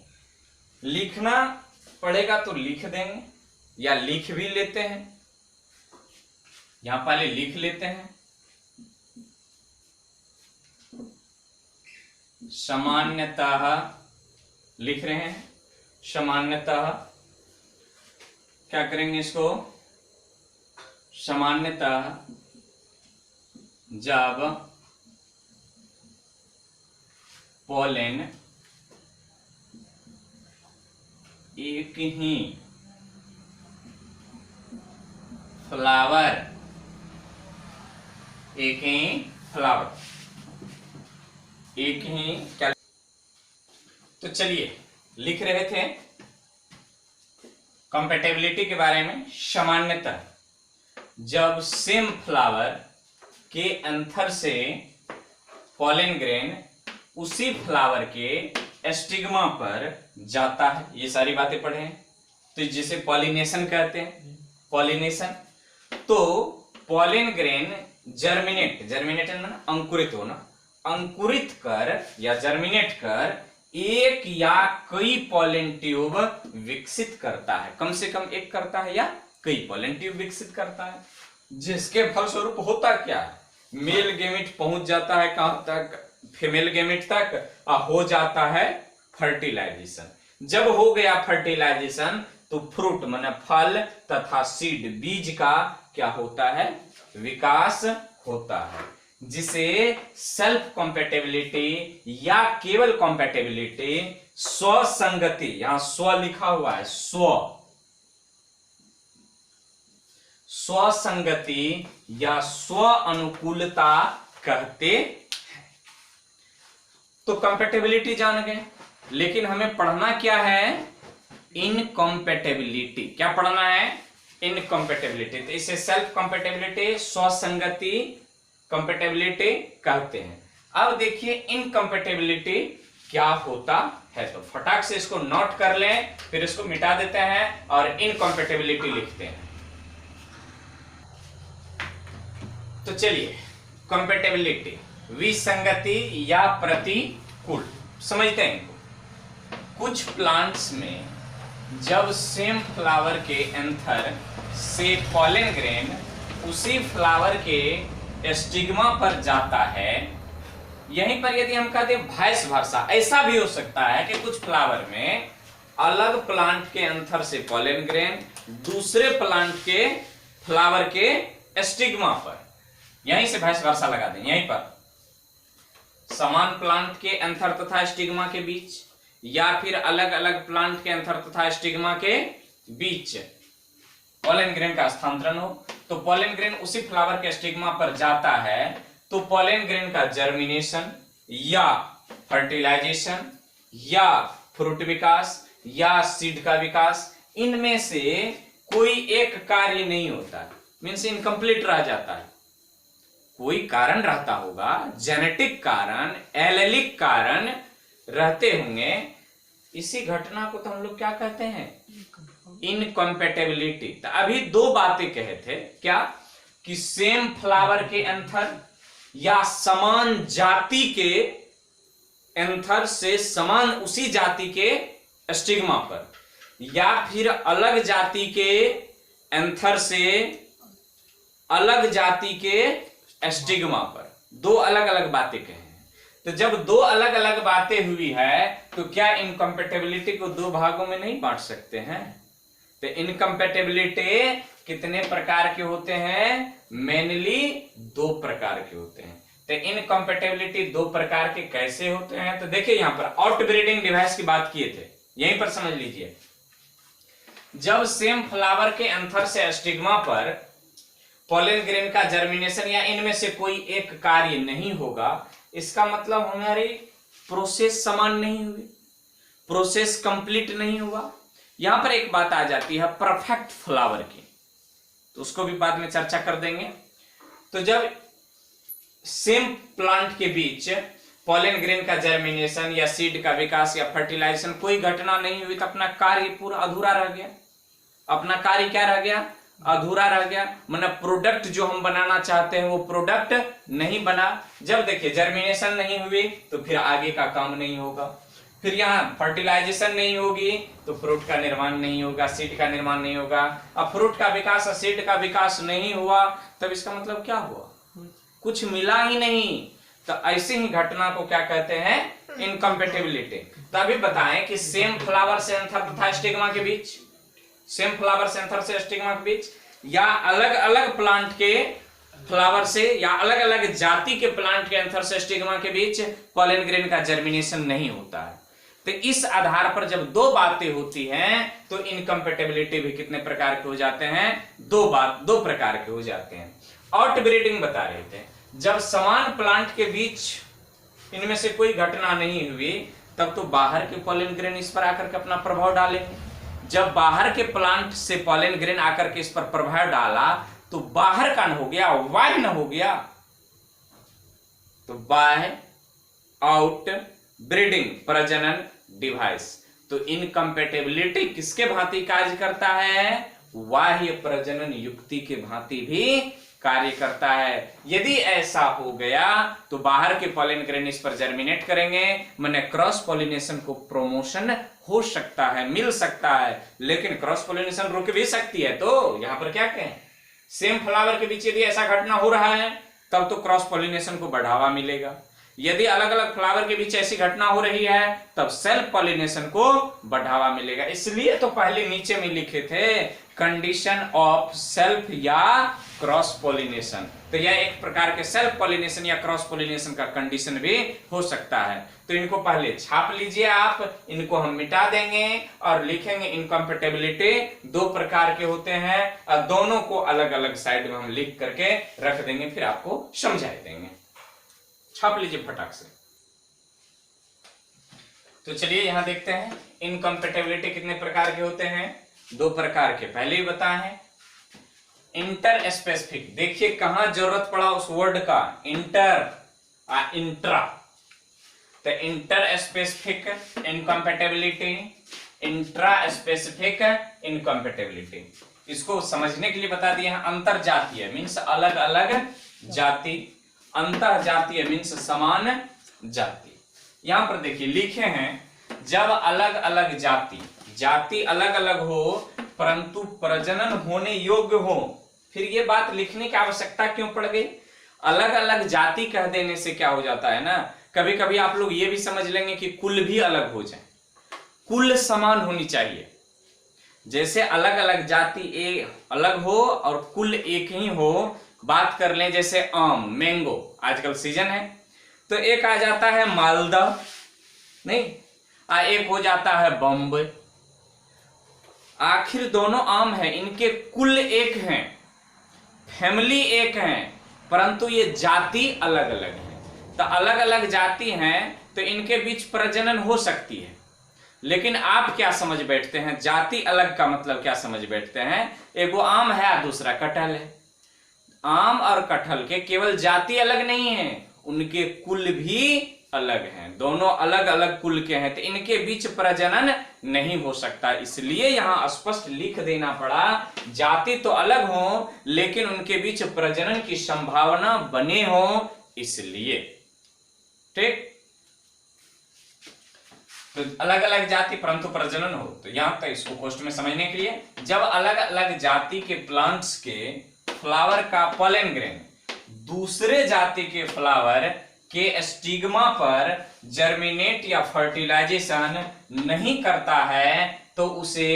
लिखना पड़ेगा तो लिख देंगे या लिख भी लेते हैं। यहां पहले लिख लेते हैं। सामान्यतः लिख रहे हैं। सामान्यतः क्या करेंगे इसको? सामान्यतः जब पोलेन एक ही फ्लावर, एक ही क्या, तो चलिए लिख रहे थे कंपेटेबिलिटी के बारे में। सामान्यतः जब सेम फ्लावर के एंथर से पॉलन ग्रेन उसी फ्लावर के स्टिग्मा पर जाता है, ये सारी बातें पढ़े हैं, तो जिसे पॉलिनेशन कहते हैं। पॉलिनेशन तो पॉलन ग्रेन जर्मिनेट अंकुरित होना, अंकुरित कर या जर्मिनेट कर एक या कई पॉलन ट्यूब विकसित करता है। कम से कम एक करता है या कई पॉलन ट्यूब विकसित करता है, जिसके फलस्वरूप होता क्या है? मेल गेमिट पहुंच जाता है कहां तक? फीमेल गेमिट तक, हो जाता है फर्टिलाइजेशन। जब हो गया फर्टिलाइजेशन तो फ्रूट माने फल तथा सीड बीज का क्या होता है? विकास होता है, जिसे सेल्फ कॉम्पेटेबिलिटी या केवल कॉम्पेटेबिलिटी, स्वसंगति, यहां स्व लिखा हुआ है, स्वसंगति या स्व अनुकूलता कहते हैं। तो कंपेटेबिलिटी जान गए, लेकिन हमें पढ़ना क्या है? इनकॉम्पेटेबिलिटी। क्या पढ़ना है? इनकॉम्पेटेबिलिटी। तो इसे सेल्फ कॉम्पेटेबिलिटी, स्वसंगति कंपेटेबिलिटी कहते हैं। अब देखिए इनकम्पेटेबिलिटी क्या होता है, तो फटाक से इसको नोट कर लें, फिर इसको मिटा देते हैं और इनकम्पेटेबिलिटी लिखते हैं। तो चलिए कंपेटेबिलिटी, विसंगति या प्रतिकूल, समझते हैं इनको। कुछ प्लांट्स में जब सेम फ्लावर के एंथर से पॉलन ग्रेन उसी फ्लावर के स्टिग्मा पर जाता है, यहीं पर यदि हम कहते हैं वाइस वर्सा, ऐसा भी हो सकता है कि कुछ फ्लावर में अलग प्लांट के एंथर से पॉलन ग्रेन दूसरे प्लांट के फ्लावर के स्टिग्मा पर, यहीं से वाइस वर्सा लगा दें, यहीं पर समान प्लांट के एंथर तथा स्टिग्मा के बीच, या फिर अलग अलग प्लांट के एंथर तथा स्टिग्मा के बीच पॉलन ग्रेन का स्थानांतरण हो, तो पॉलन ग्रेन उसी फ्लावर के स्टिग्मा पर जाता है, तो पॉलन ग्रेन का जर्मिनेशन या फर्टिलाइजेशन या फ्रूट विकास या सीड का विकास, इनमें से कोई एक कार्य नहीं होता, मीन्स इनकम्प्लीट रह जाता है। कोई कारण रहता होगा, जेनेटिक कारण, एलेलिक कारण रहते होंगे। इसी घटना को तो हम लोग क्या कहते हैं? इनकम्पेटेबिलिटी। तो अभी दो बातें कहे थे, क्या कि सेम फ्लावर के एंथर या समान जाति के एंथर से समान उसी जाति के स्टिग्मा पर, या फिर अलग जाति के एंथर से अलग जाति के स्टिग्मा पर दो अलग अलग बातें कहे हैं। तो जब दो अलग अलग बातें हुई है तो क्या इनकम्पेटेबिलिटी को दो भागों में नहीं बांट सकते हैं? तो इनकम्पेटेबिलिटी कितने प्रकार के होते हैं? मेनली दो प्रकार के होते हैं। तो इनकम्पेटेबिलिटी दो प्रकार के कैसे होते हैं? तो देखिए यहां पर आउटब्रीडिंग डिवाइस की बात किए थे, यहीं पर समझ लीजिए। जब सेम फ्लावर के एंथर से स्टिग्मा पर पॉलन ग्रेन का जर्मिनेशन या इनमें से कोई एक कार्य नहीं होगा, इसका मतलब हमारी प्रोसेस समान नहीं हुई, प्रोसेस कंप्लीट नहीं हुआ। यहां पर एक बात आ जाती है परफेक्ट फ्लावर की, तो उसको भी बाद में चर्चा कर देंगे। तो जब सेम प्लांट के बीच पॉलन ग्रेन का जर्मिनेशन या सीड का विकास या फर्टिलाइजेशन कोई घटना नहीं हुई तो अपना कार्य पूरा अधूरा रह गया। अपना कार्य क्या रह गया? अधूरा रह गया। मतलब प्रोडक्ट जो हम बनाना चाहते हैं वो प्रोडक्ट नहीं बना। जब देखिए जर्मिनेशन नहीं हुई तो फिर आगे का काम नहीं होगा, फिर यहाँ फर्टिलाइजेशन नहीं होगी तो फ्रूट का निर्माण नहीं होगा, सीड का निर्माण नहीं होगा। अब फ्रूट का विकास और सीड का विकास नहीं हुआ तब इसका मतलब क्या हुआ? कुछ मिला ही नहीं। तो ऐसी ही घटना को क्या कहते हैं? इनकम्पेटेबिलिटी। तभी बताएं कि सेम फ्लावर से एंथर तथा स्टिग्मा के बीच, सेम फ्लावर से एंथर से स्टिग्मा के बीच, या अलग अलग प्लांट के फ्लावर से या अलग अलग जाति के प्लांट के एंथर से स्टिग्मा के बीच पॉलन ग्रेन का जर्मिनेशन नहीं होता है। तो इस आधार पर जब दो बातें होती हैं तो इनकम्पेटेबिलिटी भी कितने प्रकार के हो जाते हैं? दो प्रकार के हो जाते हैं। आउटब्रीडिंग बता रहे थे, जब समान प्लांट के बीच इनमें से कोई घटना नहीं हुई तब तो बाहर के पॉलन ग्रेन इस पर आकर के अपना प्रभाव डालेंगे। जब बाहर के प्लांट से पॉलन ग्रेन आकर के इस पर प्रभाव डाला तो बाहर का न हो गया, वाय न हो गया। तो बाय आउट ब्रीडिंग प्रजनन डिवाइस। तो इनकम्पेटेबिलिटी किसके भांति कार्य करता है? बाह्य प्रजनन युक्ति के भांति भी कार्य करता है। यदि ऐसा हो गया तो बाहर के पॉलन ग्रेन इस पर जर्मिनेट करेंगे, माने क्रॉस पॉलिनेशन को प्रमोशन हो सकता है, मिल सकता है। लेकिन क्रॉस पॉलिनेशन रुक भी सकती है। तो यहां पर क्या कहें? सेम फ्लावर के बीच यदि ऐसा घटना हो रहा है तब तो क्रॉस पॉलिनेशन को बढ़ावा मिलेगा। यदि अलग अलग फ्लावर के बीच ऐसी घटना हो रही है तब सेल्फ पॉलिनेशन को बढ़ावा मिलेगा। इसलिए तो पहले नीचे में लिखे थे कंडीशन ऑफ सेल्फ या क्रॉस पॉलिनेशन। तो यह एक प्रकार के सेल्फ पॉलिनेशन या क्रॉस पॉलिनेशन का कंडीशन भी हो सकता है। तो इनको पहले छाप लीजिए आप, इनको हम मिटा देंगे और लिखेंगे इनकम्पेटेबिलिटी दो प्रकार के होते हैं और दोनों को अलग अलग साइड में हम लिख करके रख देंगे, फिर आपको समझा देंगे। छाप लीजिए फटाक से। तो चलिए यहां देखते हैं इनकम्पेटेबिलिटी कितने प्रकार के होते हैं? दो प्रकार के। पहले ही बताए हैं इंटर स्पेसिफिक। देखिए कहां जरूरत पड़ा उस वर्ड का, इंटर इंट्रा। तो inter specific incompatibility, intra specific incompatibility. इसको समझने के लिए बता दिए हैं। अंतर जातीय मीन्स अलग अलग जाति, अंतर जातीय मीन्स समान जाति। यहां पर देखिए लिखे हैं जब अलग अलग जाति अलग अलग हो परंतु प्रजनन होने योग्य हो। फिर ये बात लिखने की आवश्यकता क्यों पड़ गई? अलग अलग जाति कह देने से क्या हो जाता है ना, कभी कभी आप लोग ये भी समझ लेंगे कि कुल भी अलग हो जाए। कुल समान होनी चाहिए। जैसे अलग अलग जाति एक अलग हो और कुल एक ही हो। बात कर लें जैसे आम, मैंगो आजकल सीजन है, तो एक आ जाता है मालदा, नहीं एक हो जाता है बम्बई। आखिर दोनों आम है, इनके कुल एक हैं, फैमिली एक है, परंतु ये जाति अलग अलग है। तो अलग अलग जाति हैं तो इनके बीच प्रजनन हो सकती है। लेकिन आप क्या समझ बैठते हैं? जाति अलग का मतलब क्या समझ बैठते हैं? एगो आम है और दूसरा कटहल है। आम और कटहल के केवल जाति अलग नहीं है, उनके कुल भी अलग हैं। दोनों अलग अलग कुल के हैं तो इनके बीच प्रजनन नहीं हो सकता। इसलिए यहां स्पष्ट लिख देना पड़ा जाति तो अलग हो लेकिन उनके बीच प्रजनन की संभावना बने हो, इसलिए। ठीक, तो अलग अलग जाति परंतु प्रजनन हो। तो यहां तक इसको कोष्ट में समझने के लिए, जब अलग अलग जाति के प्लांट्स के फ्लावर का पॉलन ग्रेन दूसरे जाति के फ्लावर के स्टिग्मा पर जर्मिनेट या फर्टिलाइजेशन नहीं करता है तो उसे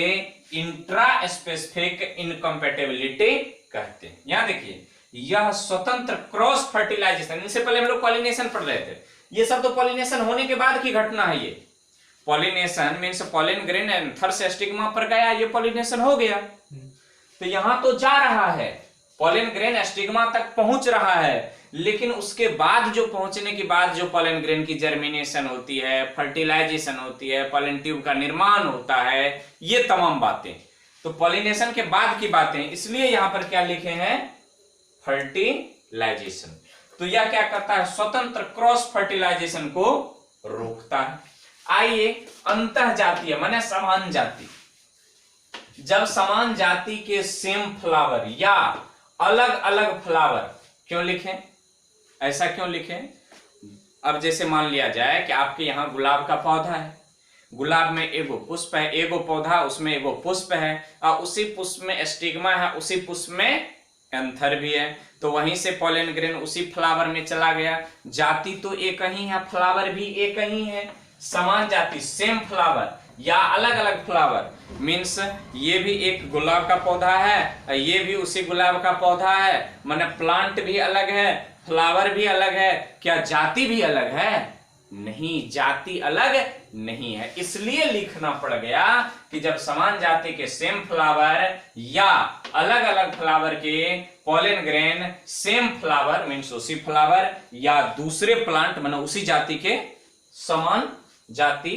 इंट्रा स्पेसिफिक इनकम्पेटिबिलिटी कहते हैं। यहां देखिए, यह स्वतंत्र क्रॉस फर्टिलाइजेशन, इनसे पहले हम लोग पॉलिनेशन पढ़ रहे थे, ये सब तो पॉलिनेशन होने के बाद की घटना है। ये pollination means pollen grain anther से स्टिग्मा पर गया, ये पॉलिनेशन हो गया। तो यहां तो जा रहा है, पॉलिन ग्रेन स्टिग्मा तक पहुंच रहा है, लेकिन उसके बाद जो पहुंचने के बाद जो पॉलिन ग्रेन की जर्मिनेशन होती है, फर्टिलाइजेशन होती है, पॉलिन ट्यूब का निर्माण होता है, ये तमाम बातें तो पॉलिनेशन के बाद की बातें, इसलिए यहां पर क्या लिखे हैं, फर्टिलाइजेशन। तो यह क्या करता है, स्वतंत्र क्रॉस फर्टिलाइजेशन को रोकता है। आइए अंतः जातीय माने समान जाति, जब समान जाति के सेम फ्लावर या अलग अलग फ्लावर, क्यों लिखें, ऐसा क्यों लिखें, अब जैसे मान लिया जाए कि आपके यहाँ गुलाब का पौधा है, गुलाब में एगो पुष्प है, एगो पौधा उसमें एगो पुष्प है, और उसी पुष्प में स्टिग्मा है, उसी पुष्प में एंथर भी है, तो वहीं से पॉलन ग्रेन उसी फ्लावर में चला गया। जाति तो एक ही है, फ्लावर भी एक ही है, समान जाति सेम फ्लावर या अलग अलग फ्लावर मीन्स ये भी एक गुलाब का पौधा है, ये भी उसी गुलाब का पौधा है, माने प्लांट भी अलग है, फ्लावर भी अलग है, क्या जाति भी अलग है? नहीं, जाति अलग नहीं है। इसलिए लिखना पड़ गया कि जब समान जाति के सेम फ्लावर या अलग अलग फ्लावर के pollen grain same flower means उसी फ्लावर या दूसरे प्लांट माने उसी जाति के समान जाति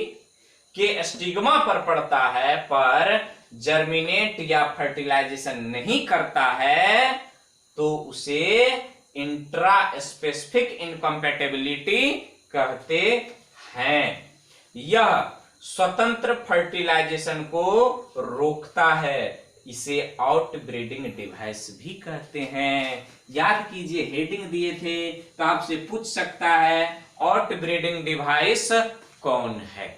के स्टिग्मा पर पड़ता है पर जर्मिनेट या फर्टिलाइजेशन नहीं करता है तो उसे इंट्रा स्पेसिफिक इनकम्पेटिबिलिटी कहते हैं। यह स्वतंत्र फर्टिलाइजेशन को रोकता है, इसे आउटब्रीडिंग डिवाइस भी कहते हैं। याद कीजिए, हेडिंग दिए थे तो आपसे पूछ सकता है आउटब्रीडिंग डिवाइस कौन है,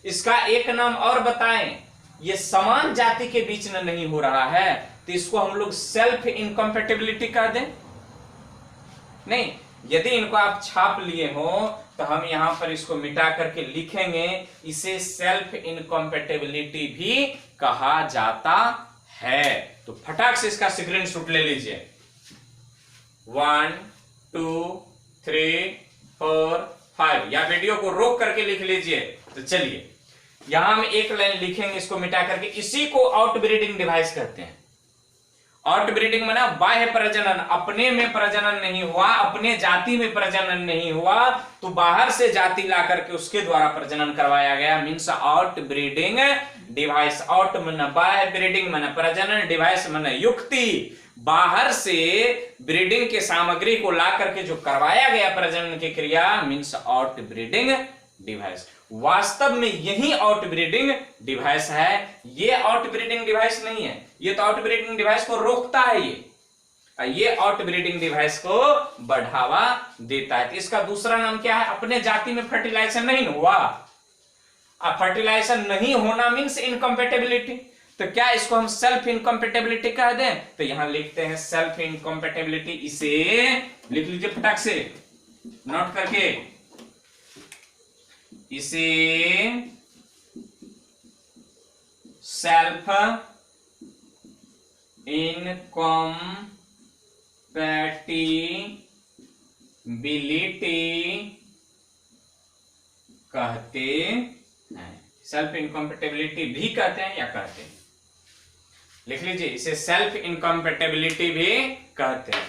इसका एक नाम और बताएं। ये समान जाति के बीच में नहीं हो रहा है तो इसको हम लोग सेल्फ इनकम्पेटिबिलिटी कह दें। नहीं, यदि इनको आप छाप लिए हो तो हम यहां पर इसको मिटा करके लिखेंगे, इसे सेल्फ इनकम्पेटिबिलिटी भी कहा जाता है। तो फटाक से इसका स्क्रीनशॉट ले लीजिए। 1 2 3 4 5 या वीडियो को रोक करके लिख लीजिए। तो चलिए यहां हम एक लाइन लिखेंगे इसको मिटा करके, इसी को आउटब्रीडिंग डिवाइस कहते हैं। आउटब्रीडिंग माना बाह्य प्रजनन, अपने में प्रजनन नहीं हुआ, अपने जाति में प्रजनन नहीं हुआ तो बाहर से जाति ला करके उसके द्वारा प्रजनन करवाया गया, मीन्स आउटब्रीडिंग डिवाइस। आउट माना बाह्य, ब्रीडिंग माना प्रजनन, डिवाइस माना युक्ति, बाहर से ब्रीडिंग के सामग्री को ला करके जो करवाया गया प्रजनन की क्रिया मीन्स आउटब्रीडिंग डिवाइस। वास्तव में यही आउटब्रीडिंग डिवाइस है, ये आउटब्रीडिंग डिवाइस नहीं है, ये तो आउटब्रीडिंग डिवाइस को रोकता है, ये आउटब्रीडिंग डिवाइस को बढ़ावा देता है। तो इसका दूसरा नाम क्या है, अपने जाति में फर्टिलाइजेशन नहीं हुआ, फर्टिलाइजेशन नहीं होना मीन्स इनकम्पेटिबिलिटी। तो क्या इसको हम सेल्फ इनकम्पेटिबिलिटी कह दें? तो यहां लिखते हैं सेल्फ इनकम्पेटिबिलिटी, इसे लिख लीजिए फटाक से नोट करके, इसे सेल्फ इनकम्पेटिबिलिटी कहते हैं। सेल्फ इनकम्पेटिबिलिटी भी कहते हैं या कहते हैं, लिख लीजिए, इसे सेल्फ इनकम्पेटिबिलिटी भी कहते हैं।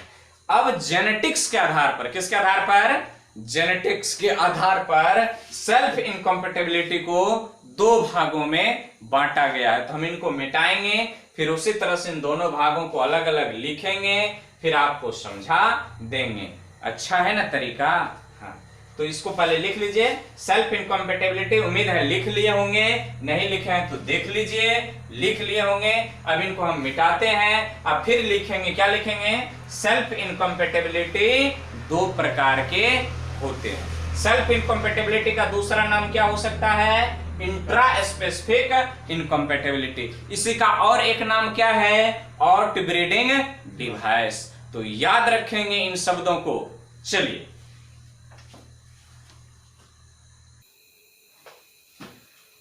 अब जेनेटिक्स के आधार पर, किसके आधार पर? जेनेटिक्स के आधार पर सेल्फ इनकम्पेटिबिलिटी को दो भागों में बांटा गया है। तो हम इनको मिटाएंगे, फिर उसी तरह से इन दोनों भागों को अलग अलग लिखेंगे, फिर आपको समझा देंगे। अच्छा है ना तरीका? हाँ, तो इसको पहले लिख लीजिए, सेल्फ इनकम्पेटिबिलिटी। उम्मीद है लिख लिए होंगे, नहीं लिखे हैं तो देख लीजिए, लिख लिए होंगे। अब इनको हम मिटाते हैं, अब फिर लिखेंगे, क्या लिखेंगे? सेल्फ इनकम्पेटिबिलिटी दो प्रकार के होते हैं। सेल्फ इनकम्पेटिबिलिटी का दूसरा नाम क्या हो सकता है? Intra specific incompatibility. इसी का और एक नाम क्या है? Outbreeding device. तो याद रखेंगे इन शब्दों को। चलिए,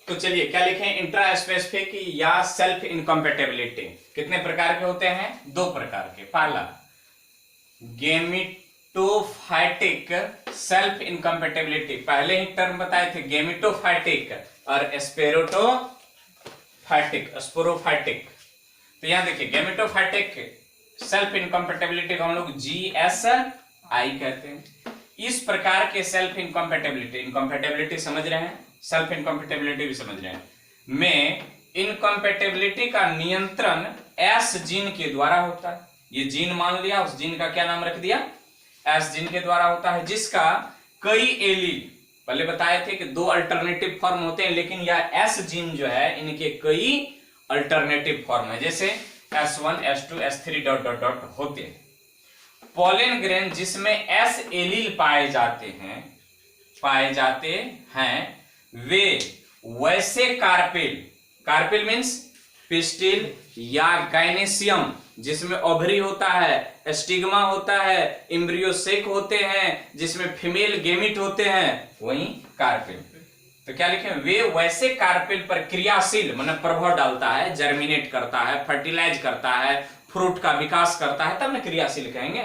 तो चलिए क्या लिखें, इंट्रा स्पेसिफिक या सेल्फ इनकम्पेटेबिलिटी कितने प्रकार के होते हैं? 2 प्रकार के। पहला गेमिटोफाइटिक सेल्फ इनकम्पेटेबिलिटी, पहले ही टर्म बताए थे, गेमिटोफाइटिक और स्पोरोफाइटिक। तो यहां देखिए गेमिटोफाइटिक सेल्फ इनकम्पेटेबिलिटी को हम लोग GSI कहते हैं। इस प्रकार के सेल्फ इनकम्पेटेबिलिटी समझ रहे हैं, सेल्फ इनकम्पेटेबिलिटी भी समझ रहे हैं, में इनकम्पेटेबिलिटी का नियंत्रण S जीन के द्वारा होता है। ये जीन मान लिया, उस जीन का क्या नाम रख दिया? S जीन के द्वारा होता है, जिसका कई एलील, पहले बताए थे कि 2 अल्टरनेटिव फॉर्म होते हैं, लेकिन यह S जीन जो है इनके कई अल्टरनेटिव फॉर्म है, जैसे S1 S2 S3 dot dot dot होते हैं। पोलन ग्रेन जिसमें S एलील पाए जाते हैं वे वैसे कार्पेल मीन्स पिस्टिल या गाइनेसियम जिसमें ओवरी होता है, स्टिग्मा होता है, एम्ब्रियोसेक होते हैं जिसमें फीमेल गेमिट होते हैं, वहीं कार्पेल। तो क्या लिखें, वे वैसे कार्पेल पर क्रियाशील मतलब प्रभाव डालता है, जर्मिनेट करता है, फर्टिलाइज करता है, फ्रूट का विकास करता है, तब ना क्रियाशील कहेंगे।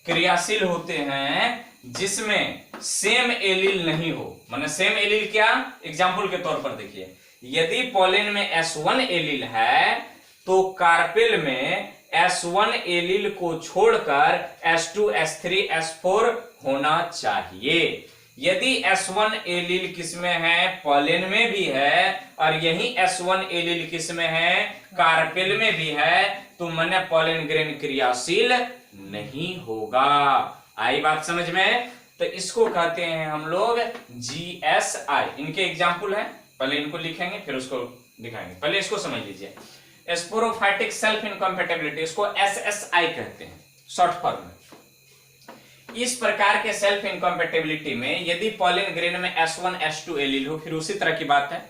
क्रियाशील होते हैं जिसमें सेम एलील नहीं हो, मतलब सेम एलील क्या? एग्जाम्पल के तौर पर देखिए, यदि पोलन में S1 एलील है तो कार्पेल में S1 एलील को छोड़कर S2 S3 S4 होना चाहिए। यदि S1 एलील किसमें है? पोलन में भी है, और यही S1 एलील किसमें है? कार्पेल में भी है, तो माने पोलन ग्रेन क्रियाशील नहीं होगा। आई बात समझ में? तो इसको कहते हैं हम लोग GSI। इनके एग्जाम्पल है, पहले इनको लिखेंगे फिर उसको दिखाएंगे। पहले इसको समझ लीजिए, स्पोरोफाइटिक सेल्फ इनकम्पेटेबिलिटी, इसको SSI कहते हैं शॉर्ट फॉर्म में। इस प्रकार के सेल्फ इनकम्पेटेबिलिटी में यदि पोलन ग्रेन में S1 S2 एलील हो, फिर उसी तरह की बात है,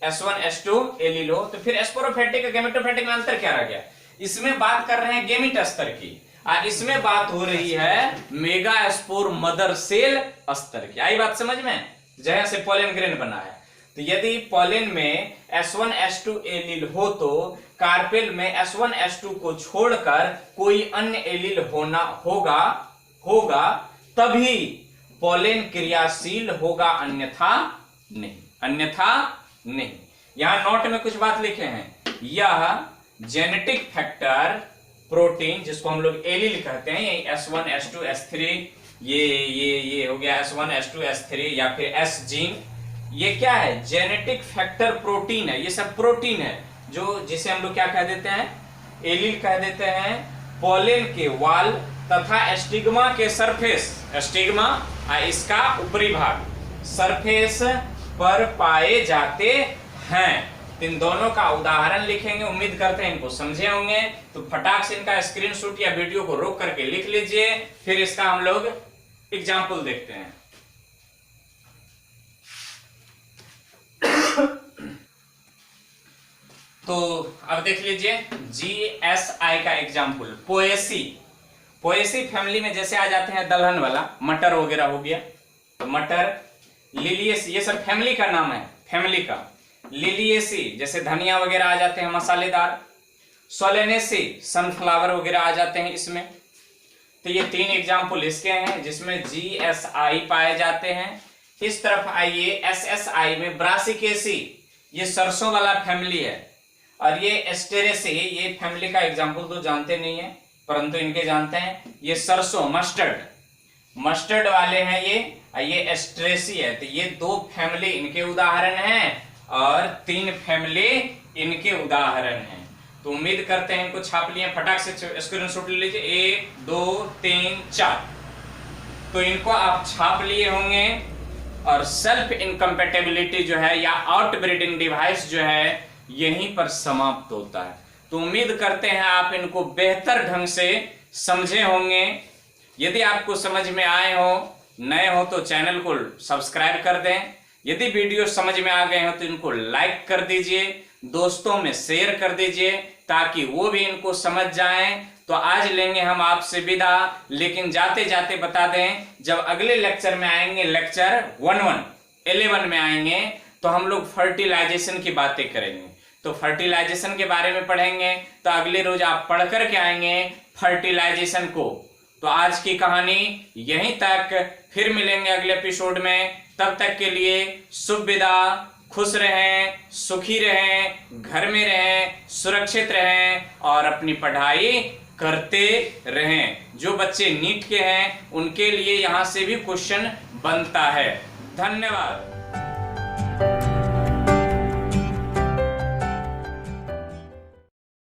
S1 S2 एलील हो, तो फिर स्पोरोफाइटिक और गेमेटोफाइटिक में अंतर क्या रह गया? इसमें बात कर रहे हैं गेमिट स्तर की, और इसमें बात हो रही है मेगा स्पोर मदर सेल स्तर की। आई बात समझ में? जहां से पोलन ग्रेन बना है, तो यदि पोलन में S1 S2 एलील हो तो कार्पेल में S1 S2 को छोड़कर कोई अन्य एलील होगा तभी पोलन क्रियाशील होगा, अन्यथा नहीं। यहां नोट में कुछ बात लिखे हैं, यह जेनेटिक फैक्टर प्रोटीन जिसको हम लोग एलील कहते हैं, यही S1 S2 S3, ये हो गया S1 S2 S3 या फिर S जीन, ये क्या है? जेनेटिक फैक्टर प्रोटीन है। ये सब प्रोटीन है जो जिसे हम लोग क्या कह देते हैं? एलील कह देते हैं। पोलन के वाल तथा स्टिग्मा के सरफेस, स्टिग्मा इसका ऊपरी भाग, सरफेस पर पाए जाते हैं। इन दोनों का उदाहरण लिखेंगे, उम्मीद करते हैं इनको समझे होंगे। तो फटाक से इनका स्क्रीनशॉट या वीडियो को रोक करके लिख लीजिए, फिर इसका हम लोग एग्जाम्पल देखते हैं। तो अब देख लीजिए GSI का एग्जाम्पल, पोएसी फैमिली में जैसे आ जाते हैं दलहन वाला, मटर वगैरह हो गया, तो मटर, लिलिएसी, ये सब फैमिली का नाम है, फैमिली का। लिलिएसी जैसे धनिया वगैरह आ जाते हैं मसालेदार, सोलेनेसी सनफ्लावर वगैरह आ जाते हैं इसमें। तो ये 3 एग्जाम्पल इसके हैं जिसमें GSI पाए जाते हैं। इस तरफ आइए SSI में ब्रासिकेसी, ये सरसों वाला फैमिली है, और ये एस्टेरेसी, ये फैमिली का एग्जाम्पल तो जानते नहीं है परंतु इनके जानते हैं, ये सरसों मस्टर्ड वाले हैं ये एस्टेरेसी है। तो ये 2 फैमिली इनके उदाहरण हैं और 3 फैमिली इनके उदाहरण हैं। तो उम्मीद करते हैं इनको छाप लिए, फटाक से स्क्रीनशॉट ले लीजिए, 1 2 3 4। तो इनको आप छाप लिए होंगे, और सेल्फ इनकम्पेटेबिलिटी जो है या आउटब्रीडिंग डिवाइस जो है यहीं पर समाप्त होता है। तो उम्मीद करते हैं आप इनको बेहतर ढंग से समझे होंगे। यदि आपको समझ में आए हो, नए हो तो चैनल को सब्सक्राइब कर दें। यदि वीडियो समझ में आ गए हो तो इनको लाइक कर दीजिए, दोस्तों में शेयर कर दीजिए, ताकि वो भी इनको समझ जाएं। तो आज लेंगे हम आपसे विदा, लेकिन जाते जाते बता दें, जब अगले लेक्चर में आएंगे, लेक्चर 11 में आएंगे, तो हम लोग फर्टिलाइजेशन की बातें करेंगे। तो फर्टिलाइजेशन के बारे में पढ़ेंगे। तो अगले रोज आप पढ़ करके आएंगे फर्टिलाइजेशन को। तो आज की कहानी यहीं तक, फिर मिलेंगे अगले एपिसोड में। तब तक के लिए शुभ विदा, खुश रहें, सुखी रहें, घर में रहें, सुरक्षित रहें और अपनी पढ़ाई करते रहें। जो बच्चे नीट के हैं उनके लिए यहाँ से भी क्वेश्चन बनता है। धन्यवाद।